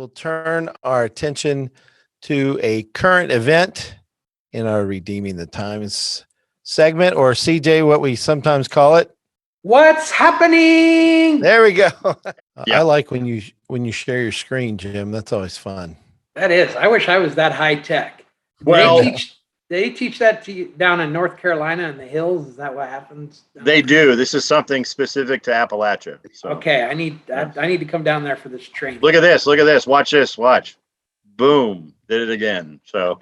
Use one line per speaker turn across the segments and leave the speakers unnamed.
will turn our attention to a current event in our Redeeming the Times segment, or CJ, what we sometimes call it.
What's happening?
There we go.
Yeah.
I like when you share your screen, Jim. That's always fun.
That is. I wish I was that high tech.
Well,
they teach that down in North Carolina in the hills. Is that what happens?
they do. This is something specific to Appalachia. So.
Okay, I need to come down there for this training.
Look at this. Look at this. Watch this. Watch. Boom. Did it again. So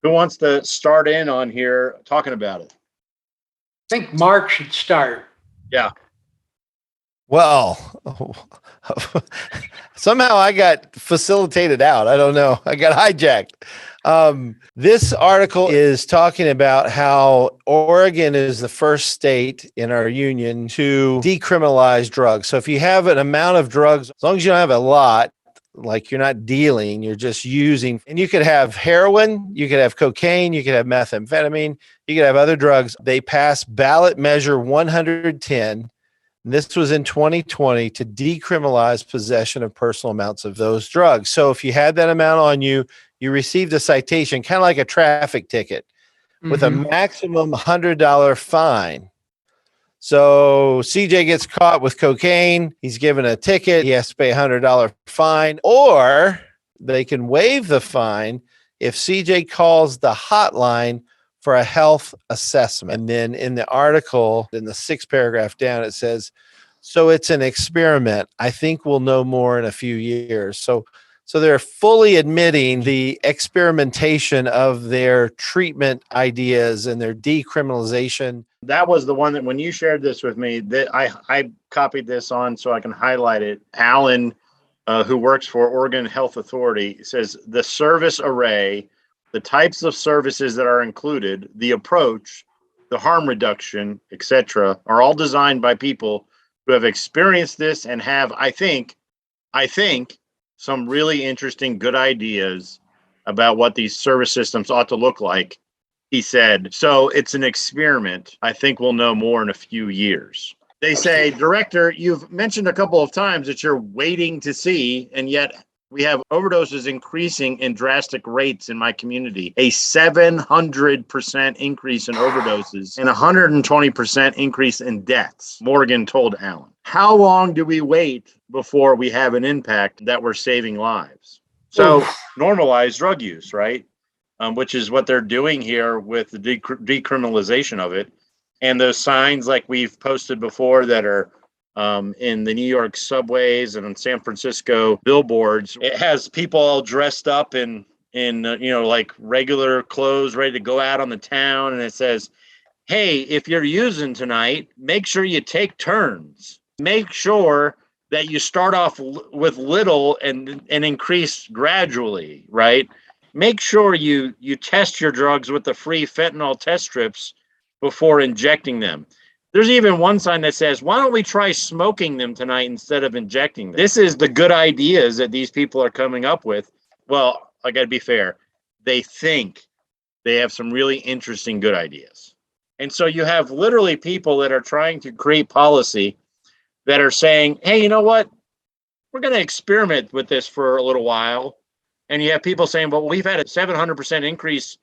who wants to start in on here talking about it?
I think Mark should start.
Yeah.
Well, somehow I got facilitated out. I don't know. I got hijacked. This article is talking about how Oregon is the first state in our union to decriminalize drugs. So if you have an amount of drugs, as long as you don't have a lot, like you're not dealing, you're just using, and you could have heroin, you could have cocaine, you could have methamphetamine, you could have other drugs. They passed ballot measure 110. And this was in 2020 to decriminalize possession of personal amounts of those drugs. So if you had that amount on you, you received a citation, kind of like a traffic ticket, with a maximum $100 fine. So CJ gets caught with cocaine. He's given a ticket. He has to pay a $100 fine, or they can waive the fine if CJ calls the hotline for a health assessment. And then in the article, in the 6th paragraph down, it says, so it's an experiment. I think we'll know more in a few years. So they're fully admitting the experimentation of their treatment ideas and their decriminalization.
That was the one that when you shared this with me, that I copied this on so I can highlight it. Alan, who works for Oregon Health Authority, says the service array, the types of services that are included, the approach, the harm reduction, etc., are all designed by people who have experienced this and have, I think, some really interesting, good ideas about what these service systems ought to look like. He said, so it's an experiment. I think we'll know more in a few years. They say, Director, you've mentioned a couple of times that you're waiting to see, and yet we have overdoses increasing in drastic rates in my community. A 700% increase in overdoses and 120% increase in deaths, Morgan told Allen. How long do we wait before we have an impact that we're saving lives? So normalize drug use, right? Which is what they're doing here with the decriminalization of it. And those signs like we've posted before that are in the New York subways and in San Francisco billboards, it has people all dressed up in like regular clothes, ready to go out on the town. And it says, hey, if you're using tonight, make sure you take turns. Make sure that you start off with little and increase gradually, right? Make sure you test your drugs with the free fentanyl test strips before injecting them. There's even one sign that says, why don't we try smoking them tonight instead of injecting them? This is the good ideas that these people are coming up with. Well, I got to be fair. They think they have some really interesting good ideas. And so you have literally people that are trying to create policy that are saying, hey, you know what? We're going to experiment with this for a little while. And you have people saying, well, we've had a 700% increase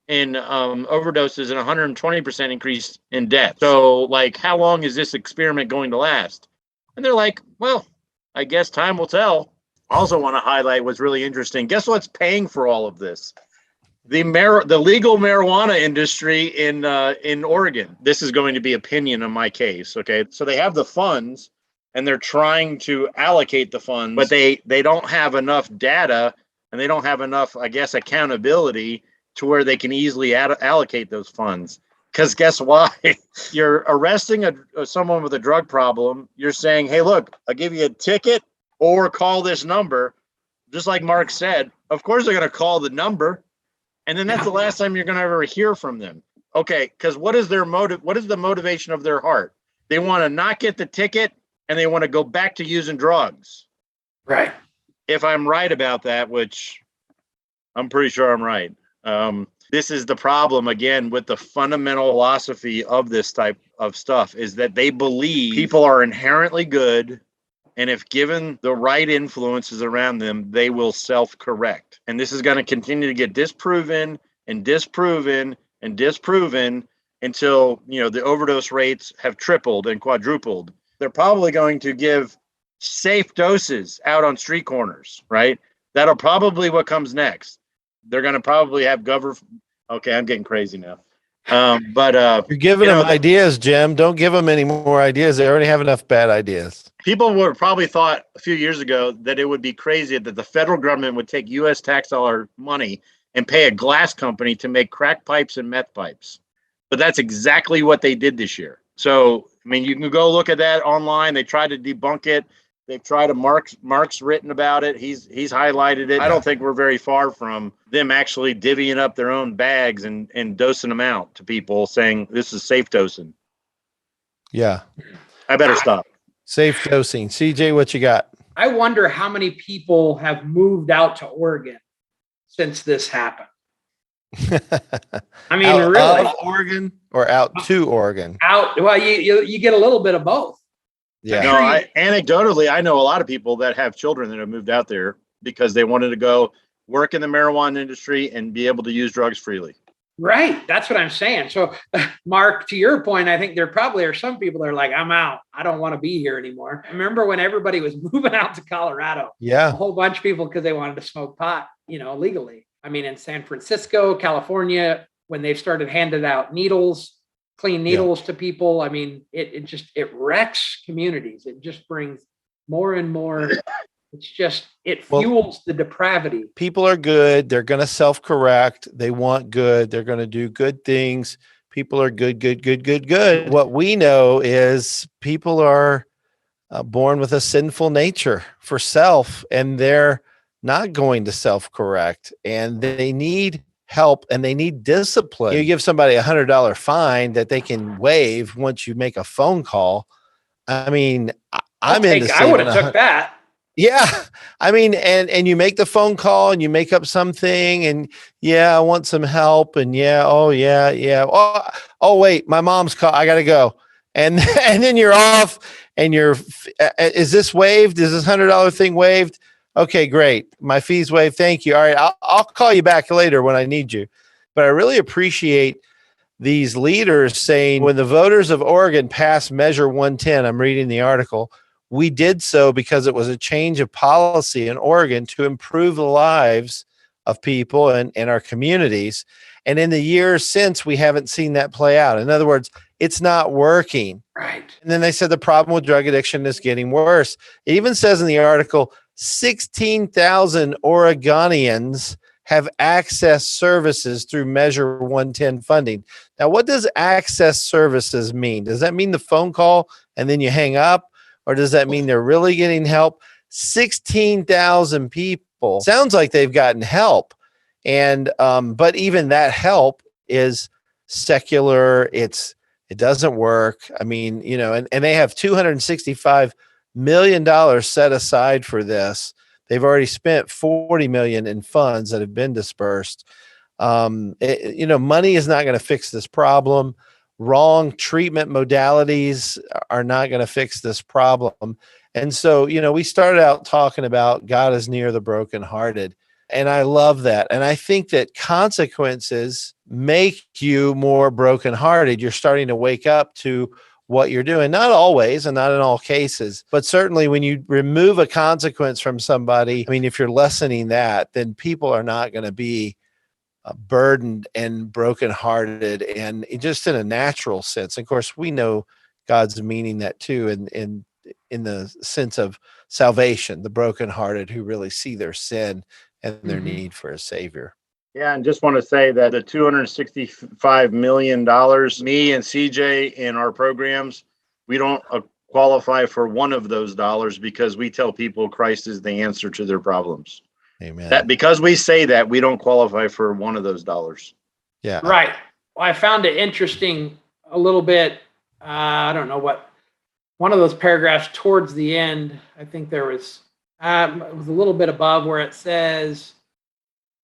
in overdoses and 120% increase in death. So, like, how long is this experiment going to last? And they're like, well, I guess time will tell. Also want to highlight what's really interesting. Guess what's paying for all of this? The legal marijuana industry in Oregon. This is going to be opinion on my case, okay? So they have the funds, and they're trying to allocate the funds, but they don't have enough data, and they don't have enough, I guess, accountability to where they can easily allocate those funds. Because guess why? You're arresting someone with a drug problem. You're saying, hey, look, I'll give you a ticket or call this number. Just like Mark said, of course they're going to call the number. And then that's the last time you're going to ever hear from them. Okay, because what is their motive? What is the motivation of their heart? They want to not get the ticket and they want to go back to using drugs.
Right.
If I'm right about that, which I'm pretty sure I'm right. This is the problem, again, with the fundamental philosophy of this type of stuff, is that they believe people are inherently good And if given the right influences around them, they will self-correct. And this is going to continue to get disproven and disproven and disproven until, the overdose rates have tripled and quadrupled. They're probably going to give safe doses out on street corners, right? That'll probably what comes next. They're going to probably have Okay, I'm getting crazy now.
You're giving them ideas, Jim. Don't give them any more ideas. They already have enough bad ideas.
People would probably thought a few years ago that it would be crazy that the federal government would take U.S. tax dollar money and pay a glass company to make crack pipes and meth pipes. But that's exactly what they did this year. So, you can go look at that online. They tried to debunk it. They've tried to Mark's written about it. He's highlighted it. I don't think we're very far from them actually divvying up their own bags and dosing them out to people, saying this is safe dosing.
Yeah.
I better stop.
Safe dosing. CJ, what you got?
I wonder how many people have moved out to Oregon since this happened. Really,
out of Oregon or out to Oregon?
Out. Well, you get a little bit of both.
Yeah.
No, anecdotally, I know a lot of people that have children that have moved out there because they wanted to go work in the marijuana industry and be able to use drugs freely.
Right. That's what I'm saying. So, Mark, to your point, I think there probably are some people that are like, I'm out. I don't want to be here anymore. I remember when everybody was moving out to Colorado.
Yeah.
A whole bunch of people because they wanted to smoke pot, legally. In San Francisco, California, when they've started handing out clean needles to people, it wrecks communities. It just brings more and more. It fuels the depravity.
People are good. They're going to self-correct. They want good. They're going to do good things. People are good. What we know is people are born with a sinful nature for self, and they're not going to self-correct, and they need help and they need discipline. You give somebody $100 fine that they can waive once you make a phone call. I would
have took that.
Yeah. And you make the phone call and you make up something and I want some help. And oh, wait, my mom's call. I got to go. And then you're off and is this waived? Is this $100 thing waived? Okay, great. My fee's waived. Thank you. All right. I'll call you back later when I need you. But I really appreciate these leaders saying when the voters of Oregon passed Measure 110, I'm reading the article, we did so because it was a change of policy in Oregon to improve the lives of people and our communities. And in the years since, we haven't seen that play out. In other words, it's not working.
Right.
And then they said the problem with drug addiction is getting worse. It even says in the article, 16,000 Oregonians have access services through Measure 110 funding. Now, what does access services mean? Does that mean the phone call and then you hang up? Or does that mean they're really getting help? 16,000 people. Sounds like they've gotten help. And but even that help is secular. It doesn't work. And they have $265 million set aside for this. They've already spent $40 million in funds that have been dispersed. Money is not going to fix this problem. Wrong treatment modalities are not going to fix this problem. And so, we started out talking about God is near the brokenhearted. And I love that. And I think that consequences make you more brokenhearted. You're starting to wake up to what you're doing. Not always and not in all cases, but certainly when you remove a consequence from somebody, if you're lessening that, then people are not going to be burdened and brokenhearted and just in a natural sense. Of course, we know God's meaning that too in the sense of salvation, the brokenhearted who really see their sin and their need for a savior.
Yeah, and just want to say that the $265 million, me and CJ in our programs, we don't qualify for one of those dollars because we tell people Christ is the answer to their problems.
Amen.
That because we say that, we don't qualify for one of those dollars.
Yeah.
Right. Well, I found it interesting a little bit. I don't know what one of those paragraphs towards the end. I think there was it was a little bit above where it says,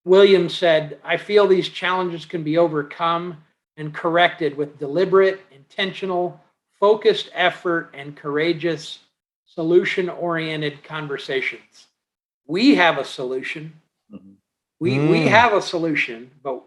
Williams said, I feel these challenges can be overcome and corrected with deliberate, intentional, focused effort and courageous solution-oriented conversations. We have a solution.
Mhm.
We have a solution, but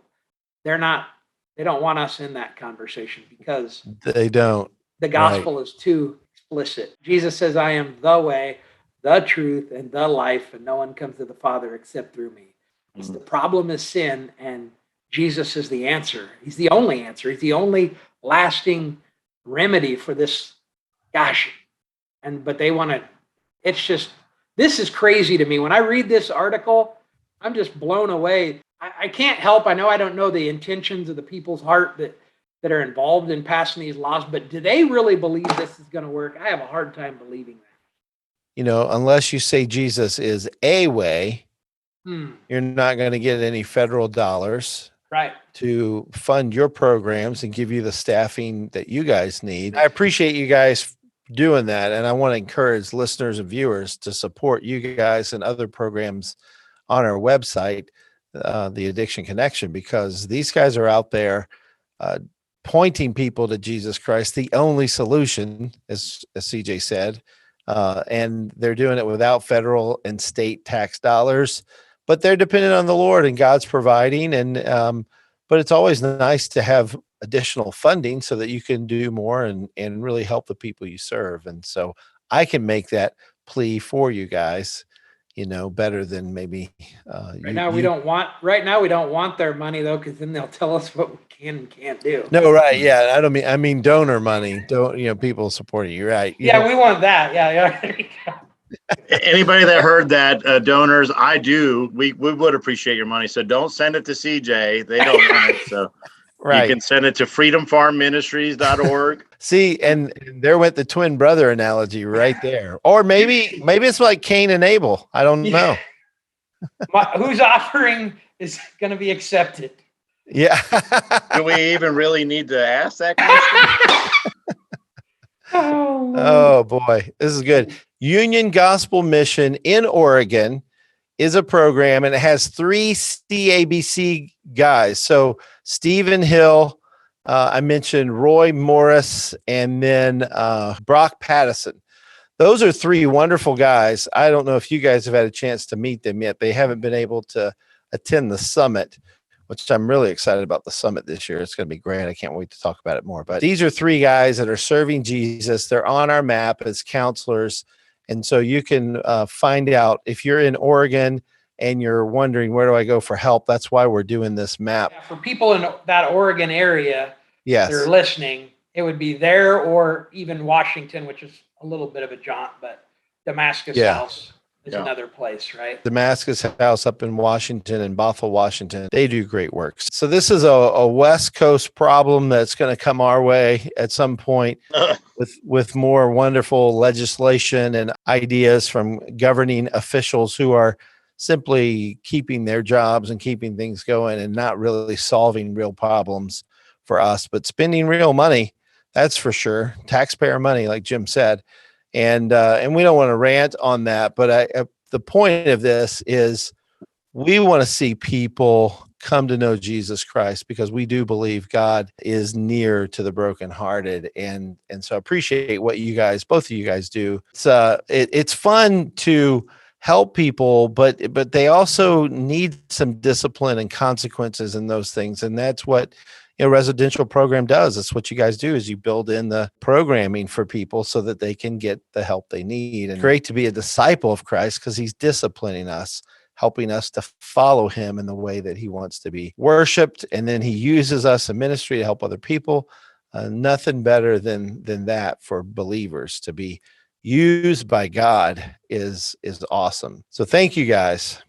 they don't want us in that conversation because
They don't.
the gospel is too explicit. Jesus says, I am the way, the truth, and the life, and no one comes to the Father except through me. The problem is sin, and Jesus is the answer. He's the only answer. He's the only lasting remedy for this. Gosh, but they want to, it's just, this is crazy to me. When I read this article, I'm just blown away. I can't help, I know I don't know the intentions of the people's heart that are involved in passing these laws, but do they really believe this is going to work? I have a hard time believing that.
Unless you say Jesus is a way, you're not going to get any federal dollars to fund your programs and give you the staffing that you guys need. I appreciate you guys doing that. And I want to encourage listeners and viewers to support you guys and other programs on our website, the Addiction Connection, because these guys are out there pointing people to Jesus Christ, the only solution, as CJ said, and they're doing it without federal and state tax dollars, but they're dependent on the Lord and God's providing. And but it's always nice to have additional funding so that you can do more and really help the people you serve. And so I can make that plea for you guys, better than maybe
Right now we don't want their money though, because then they'll tell us what we can and can't do.
No, right. Yeah. I mean donor money. Don't, people supporting you, right?
Yeah, we want that. Yeah.
Anybody that heard that, donors, we would appreciate your money. So don't send it to CJ. They don't want it. So
right.
You can send it to freedomfarmministries.org.
See, and there went the twin brother analogy right there. Or maybe it's like Cain and Abel. I don't know.
Whose offering is going to be accepted?
Yeah.
Do we even really need to ask that question?
Oh boy, this is good. Union Gospel Mission in Oregon is a program, and it has 3 CABC guys. So Stephen Hill, I mentioned Roy Morris, and then Brock Pattison. Those are 3 wonderful guys. I don't know if you guys have had a chance to meet them yet. They haven't been able to attend the summit, which I'm really excited about the summit this year. It's going to be great. I can't wait to talk about it more. But these are 3 guys that are serving Jesus. They're on our map as counselors. And so you can find out if you're in Oregon and you're wondering, where do I go for help? That's why we're doing this map.
Yeah, for people in that Oregon area
that
are listening, it would be there or even Washington, which is a little bit of a jaunt, but Damascus House is another place, right?
Damascus House up in Washington and Bothell, Washington. They do great work. So this is a West Coast problem that's going to come our way at some point with more wonderful legislation and ideas from governing officials who are simply keeping their jobs and keeping things going and not really solving real problems for us, but spending real money. That's for sure. Taxpayer money, like Jim said. And we don't want to rant on that, but the point of this is we want to see people come to know Jesus Christ, because we do believe God is near to the brokenhearted. And so I appreciate what you guys, both of you guys do. It's fun to help people, but they also need some discipline and consequences in those things. And that's what a residential program does. It's what you guys do, is you build in the programming for people so that they can get the help they need. And great to be a disciple of Christ, because he's disciplining us, helping us to follow him in the way that he wants to be worshiped. And then he uses us in ministry to help other people. Nothing better than that for believers to be used by God is awesome. So thank you guys.